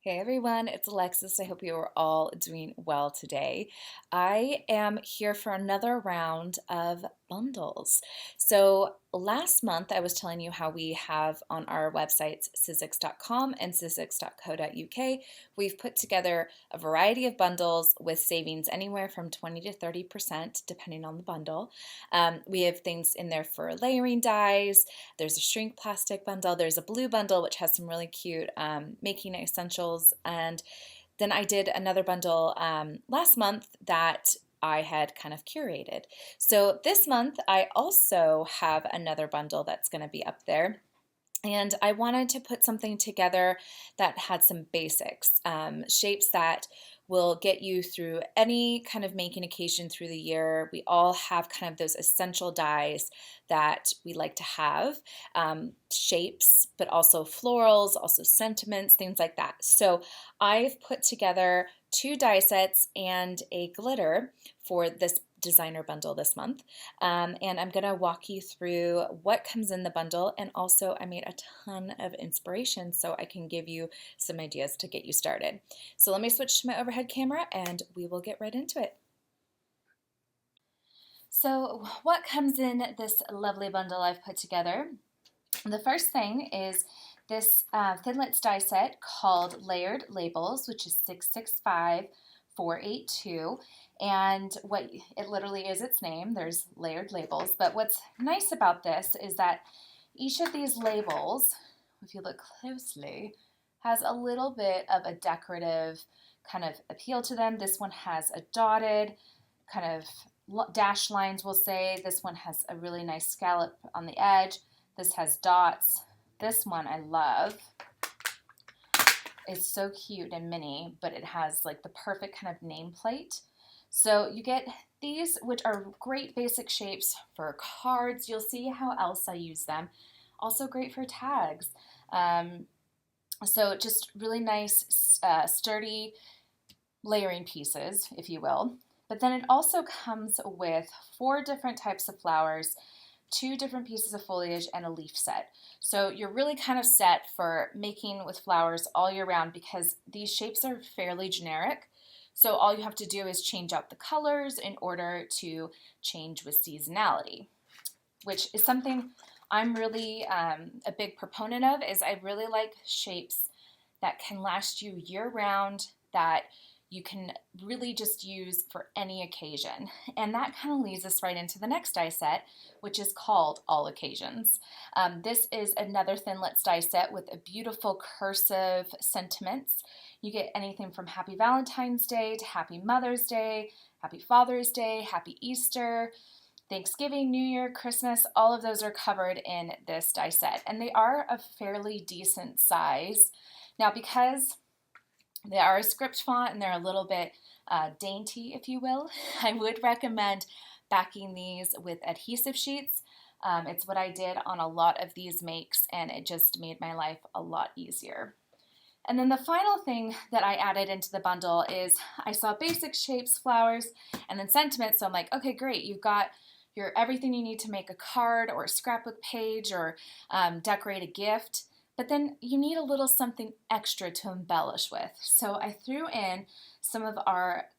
Hey everyone, it's Alexis. I hope you are all doing well today. I am here for another round of bundles. So, last month I was telling you how we have on our websites Sizzix.com and Sizzix.co.uk, we've put together a variety of bundles with savings anywhere from 20 to 30% depending on the bundle. We have things in there for layering dies. There's a shrink plastic bundle. There's a blue bundle, which has some really cute making essentials. And then I did another bundle last month that I had kind of curated. So this month, I also have another bundle that's going to be up there. And I wanted to put something together that had some basics, shapes that will get you through any kind of making occasion through the year. We all have kind of those essential dies that we like to have, shapes, but also florals, also sentiments, things like that. So I've put together two die sets and a glitter for this designer bundle this month. And I'm going to walk you through what comes in the bundle. And also, I made a ton of inspiration so I can give you some ideas to get you started. So let me switch to my overhead camera and we will get right into it. So, what comes in this lovely bundle I've put together? The first thing is this Thinlits die set called Layered Labels, which is 665482. And what it literally is its name, there's layered labels. But what's nice about this is that each of these labels, if you look closely, has a little bit of a decorative kind of appeal to them. This one has a dotted kind of dash lines, we'll say. This one has a really nice scallop on the edge. This has dots. This one I love. It's so cute and mini, but it has like the perfect kind of nameplate. So you get these, which are great basic shapes for cards. You'll see how else I use them. Also great for tags. So just really nice, sturdy layering pieces, if you will. But then it also comes with 4 different types of flowers, 2 different pieces of foliage, and a leaf set. So you're really kind of set for making with flowers all year round because these shapes are fairly generic. So all you have to do is change out the colors in order to change with seasonality, which is something I'm really a big proponent of. Is I really like shapes that can last you year round, that you can really just use for any occasion. And that kind of leads us right into the next die set, which is called All Occasions. This is another Thinlits die set with a beautiful cursive sentiments. You get anything from Happy Valentine's Day to Happy Mother's Day, Happy Father's Day, Happy Easter, Thanksgiving, New Year, Christmas, all of those are covered in this die set. And they are a fairly decent size. Now, because they are a script font and they're a little bit dainty, if you will, I would recommend backing these with adhesive sheets. It's what I did on a lot of these makes, and it just made my life a lot easier. And then the final thing that I added into the bundle is I saw basic shapes, flowers, and then sentiments. So I'm like, okay, great. You've got your everything you need to make a card or a scrapbook page or decorate a gift. But then you need a little something extra to embellish with. So I threw in some of our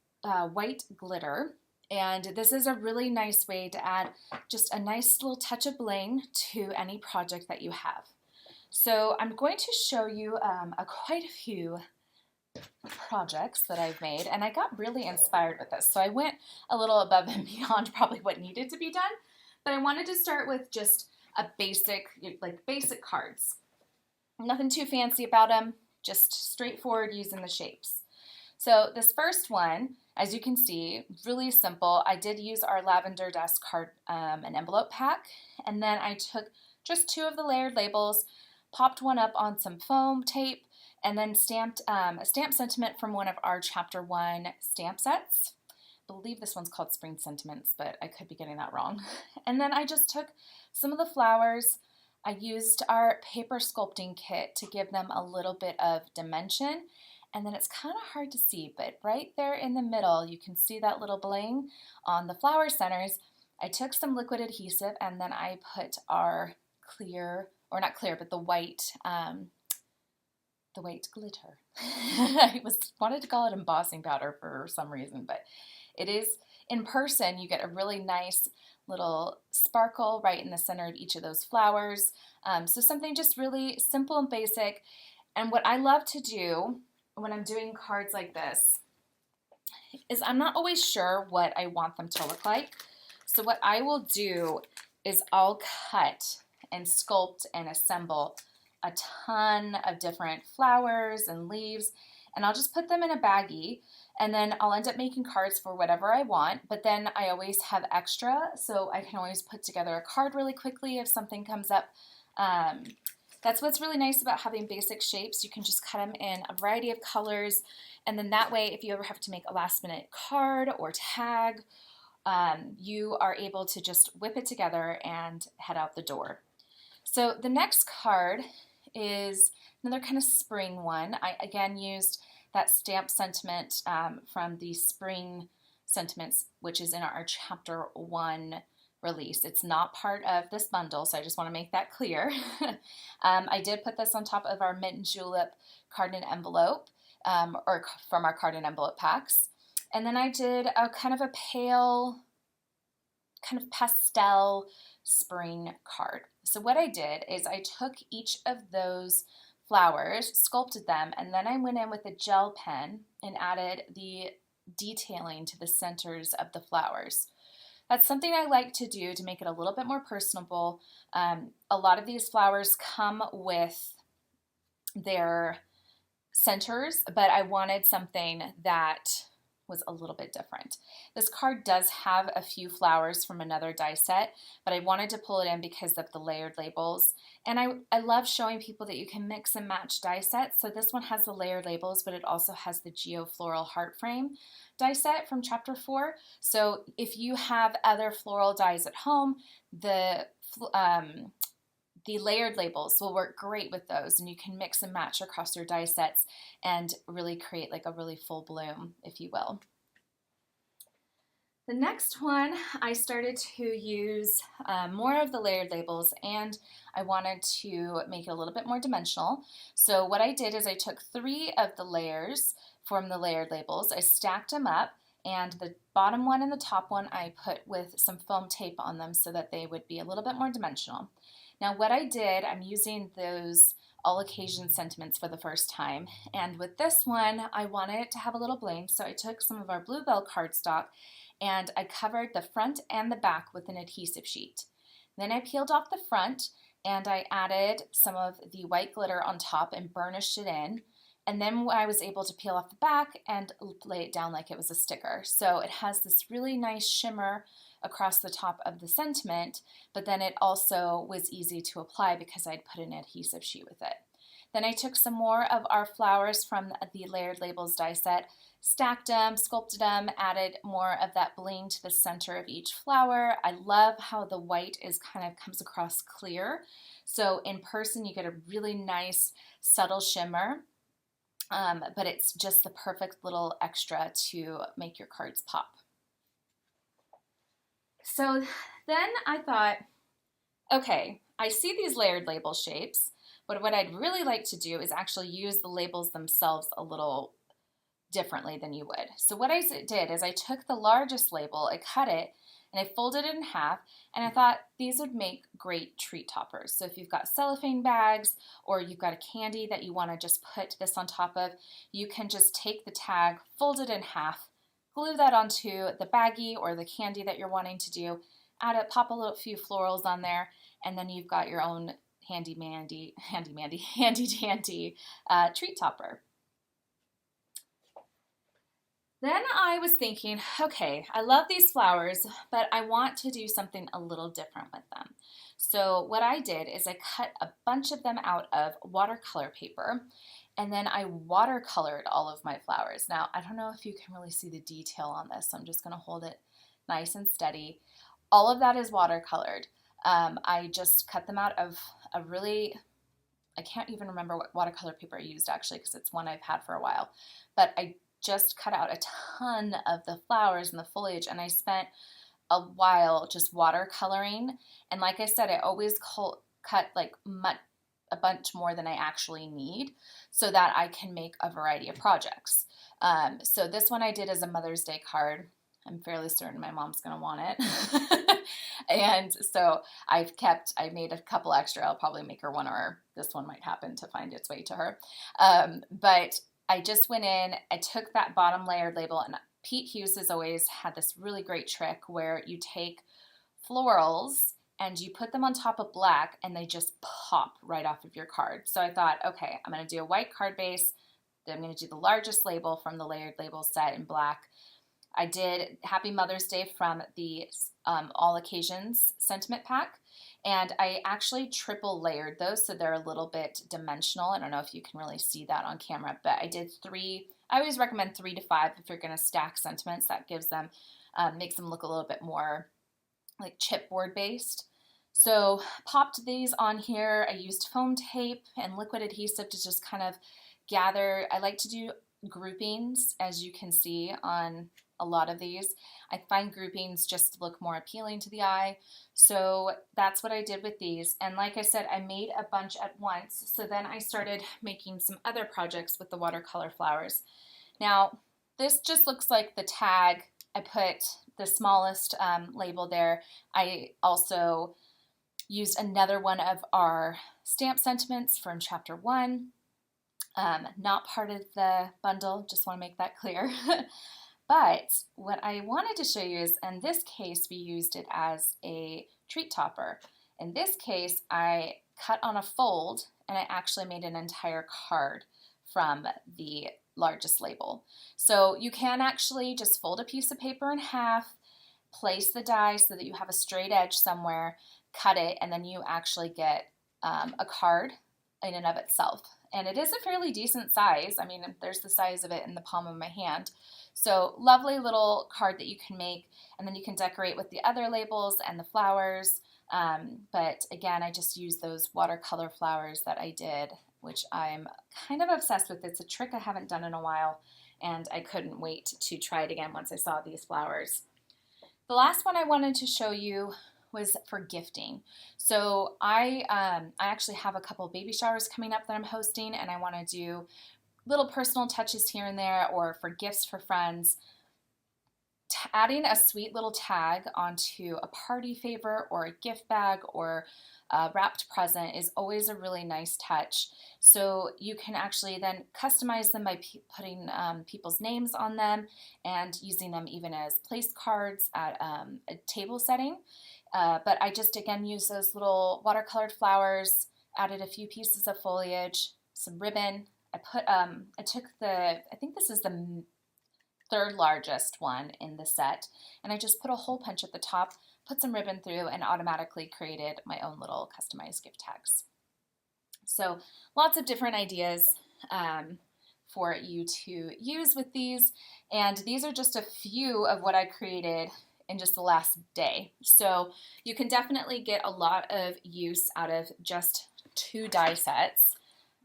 white glitter. And this is a really nice way to add just a nice little touch of bling to any project that you have. So I'm going to show you quite a few projects that I've made, and I got really inspired with this. So I went a little above and beyond probably what needed to be done, but I wanted to start with just a basic cards. Nothing too fancy about them, just straightforward using the shapes. So this first one, as you can see, really simple. I did use our lavender desk card and envelope pack, and then I took just 2 of the layered labels, popped one up on some foam tape, and then stamped a stamp sentiment from one of our Chapter 1 stamp sets. I believe this one's called Spring Sentiments, but I could be getting that wrong. And then I just took some of the flowers. I used our paper sculpting kit to give them a little bit of dimension. And then it's kind of hard to see, but right there in the middle, you can see that little bling on the flower centers. I took some liquid adhesive and then I put our clear, or not clear, but the white the white glitter. I wanted to call it embossing powder for some reason, but it is in person. You get a really nice little sparkle right in the center of each of those flowers. So something just really simple and basic. And what I love to do when I'm doing cards like this is I'm not always sure what I want them to look like. So what I will do is I'll cut and sculpt and assemble a ton of different flowers and leaves, and I'll just put them in a baggie, and then I'll end up making cards for whatever I want. But then I always have extra, so I can always put together a card really quickly if something comes up. That's what's really nice about having basic shapes. You can just cut them in a variety of colors, and then that way if you ever have to make a last minute card or tag, you are able to just whip it together and head out the door. So the next card is another kind of spring one. I again used that stamp sentiment from the spring sentiments, which is in our chapter 1 release. It's not part of this bundle, so I just want to make that clear. I did put this on top of our mint julep card and envelope, or from our card and envelope packs. And then I did a kind of a pale, kind of pastel spring card. So what I did is I took each of those flowers, sculpted them, and then I went in with a gel pen and added the detailing to the centers of the flowers. That's something I like to do to make it a little bit more personable. A lot of these flowers come with their centers, but I wanted something that was a little bit different. This card does have a few flowers from another die set, but I wanted to pull it in because of the layered labels. And I love showing people that you can mix and match die sets. So this one has the layered labels, but it also has the Geofloral Heart Frame die set from chapter 4. So if you have other floral dies at home, the layered labels will work great with those, and you can mix and match across your die sets and really create like a really full bloom, if you will. The next one, I started to use more of the layered labels, and I wanted to make it a little bit more dimensional. So what I did is I took 3 of the layers from the layered labels, I stacked them up, and the bottom one and the top one I put with some foam tape on them so that they would be a little bit more dimensional. Now what I did, I'm using those all occasion sentiments for the first time, and with this one I wanted it to have a little bling, so I took some of our Bluebell cardstock and I covered the front and the back with an adhesive sheet. Then I peeled off the front and I added some of the white glitter on top and burnished it in, and then I was able to peel off the back and lay it down like it was a sticker. So it has this really nice shimmer across the top of the sentiment, but then it also was easy to apply because I'd put an adhesive sheet with it. Then I took some more of our flowers from the Layered Labels die set, stacked them, sculpted them, added more of that bling to the center of each flower. I love how the white comes across clear. So in person you get a really nice subtle shimmer, but it's just the perfect little extra to make your cards pop. So then I thought, okay, I see these layered label shapes, but what I'd really like to do is actually use the labels themselves a little differently than you would. So what I did is I took the largest label, I cut it, and I folded it in half, and I thought these would make great treat toppers. So if you've got cellophane bags or you've got a candy that you want to just put this on top of, you can just take the tag, fold it in half, glue that onto the baggie or the candy that you're wanting to do, pop a few florals on there, and then you've got your own handy dandy treat topper. Then I was thinking, okay, I love these flowers, but I want to do something a little different with them. So what I did is I cut a bunch of them out of watercolor paper, and then I watercolored all of my flowers. Now, I don't know if you can really see the detail on this, so I'm just going to hold it nice and steady. All of that is watercolored. I just cut them out of a really, I can't even remember what watercolor paper I used actually, because it's one I've had for a while, but I just cut out a ton of the flowers and the foliage, and I spent a while just watercoloring. And like I said, I always cut like a bunch more than I actually need so that I can make a variety of projects. So this one I did as a Mother's Day card. I'm fairly certain my mom's going to want it. And so I made a couple extra. I'll probably make her one, or this one might happen to find its way to her. But I just went in, I took that bottom layered label, and Pete Hughes has always had this really great trick where you take florals and you put them on top of black and they just pop right off of your card. So I thought, okay, I'm going to do a white card base. Then I'm going to do the largest label from the Layered Labels set in black. I did Happy Mother's Day from the All Occasions sentiment pack, and I actually triple layered those so they're a little bit dimensional. I don't know if you can really see that on camera, but I did 3. I always recommend 3 to 5 if you're going to stack sentiments. That gives them, makes them look a little bit more like chipboard based. So popped these on here. I used foam tape and liquid adhesive to just kind of gather. I like to do groupings, as you can see on a lot of these. I find groupings just look more appealing to the eye. So that's what I did with these. And like I said, I made a bunch at once. So then I started making some other projects with the watercolor flowers. Now, this just looks like the tag. I put the smallest label there. I also used another one of our stamp sentiments from chapter 1. Not part of the bundle, just want to make that clear. But what I wanted to show you is, in this case, we used it as a treat topper. In this case, I cut on a fold and I actually made an entire card from the largest label. So you can actually just fold a piece of paper in half, place the die so that you have a straight edge somewhere, cut it, and then you actually get a card in and of itself. And it is a fairly decent size. I mean, there's the size of it in the palm of my hand. So lovely little card that you can make, and then you can decorate with the other labels and the flowers. But again, I just used those watercolor flowers that I did, which I'm kind of obsessed with. It's a trick I haven't done in a while, and I couldn't wait to try it again once I saw these flowers. The last one I wanted to show you was for gifting. So I actually have a couple baby showers coming up that I'm hosting, and I want to do little personal touches here and there, or for gifts for friends. Adding a sweet little tag onto a party favor or a gift bag or a wrapped present is always a really nice touch. So you can actually then customize them by putting people's names on them and using them even as place cards at a table setting. But I just, again, used those little watercolored flowers, added a few pieces of foliage, some ribbon. I took I think this is the 3rd largest one in the set, and I just put a hole punch at the top, put some ribbon through, and automatically created my own little customized gift tags. So lots of different ideas for you to use with these, and these are just a few of what I created in just the last day. So you can definitely get a lot of use out of just 2 die sets,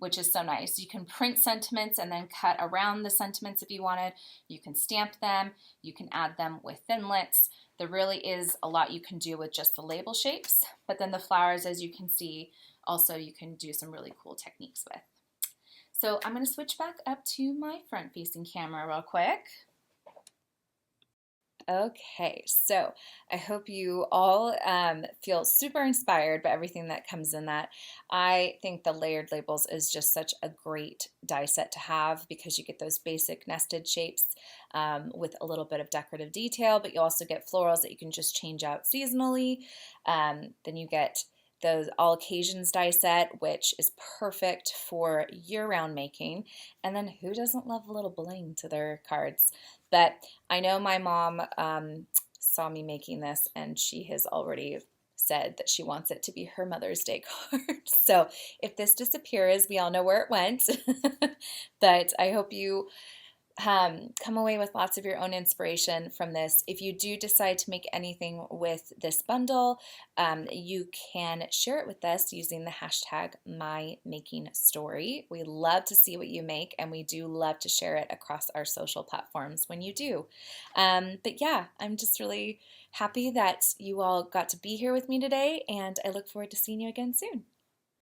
which is so nice. You can print sentiments and then cut around the sentiments if you wanted. You can stamp them. You can add them with Thinlits. There really is a lot you can do with just the label shapes, but then the flowers, as you can see, also you can do some really cool techniques with. So I'm going to switch back up to my front-facing camera real quick. Okay, so I hope you all feel super inspired by everything that comes in that. I think the layered labels is just such a great die set to have because you get those basic nested shapes with a little bit of decorative detail, but you also get florals that you can just change out seasonally. Then you get the All Occasions die set, which is perfect for year-round making. And then who doesn't love a little bling to their cards? But I know my mom saw me making this, and she has already said that she wants it to be her Mother's Day card. So if this disappears, we all know where it went. But I hope you come away with lots of your own inspiration from this. If you do decide to make anything with this bundle, you can share it with us using the hashtag #MyMakingStory. We love to see what you make, and we do love to share it across our social platforms when you do. But yeah, I'm just really happy that you all got to be here with me today, and I look forward to seeing you again soon.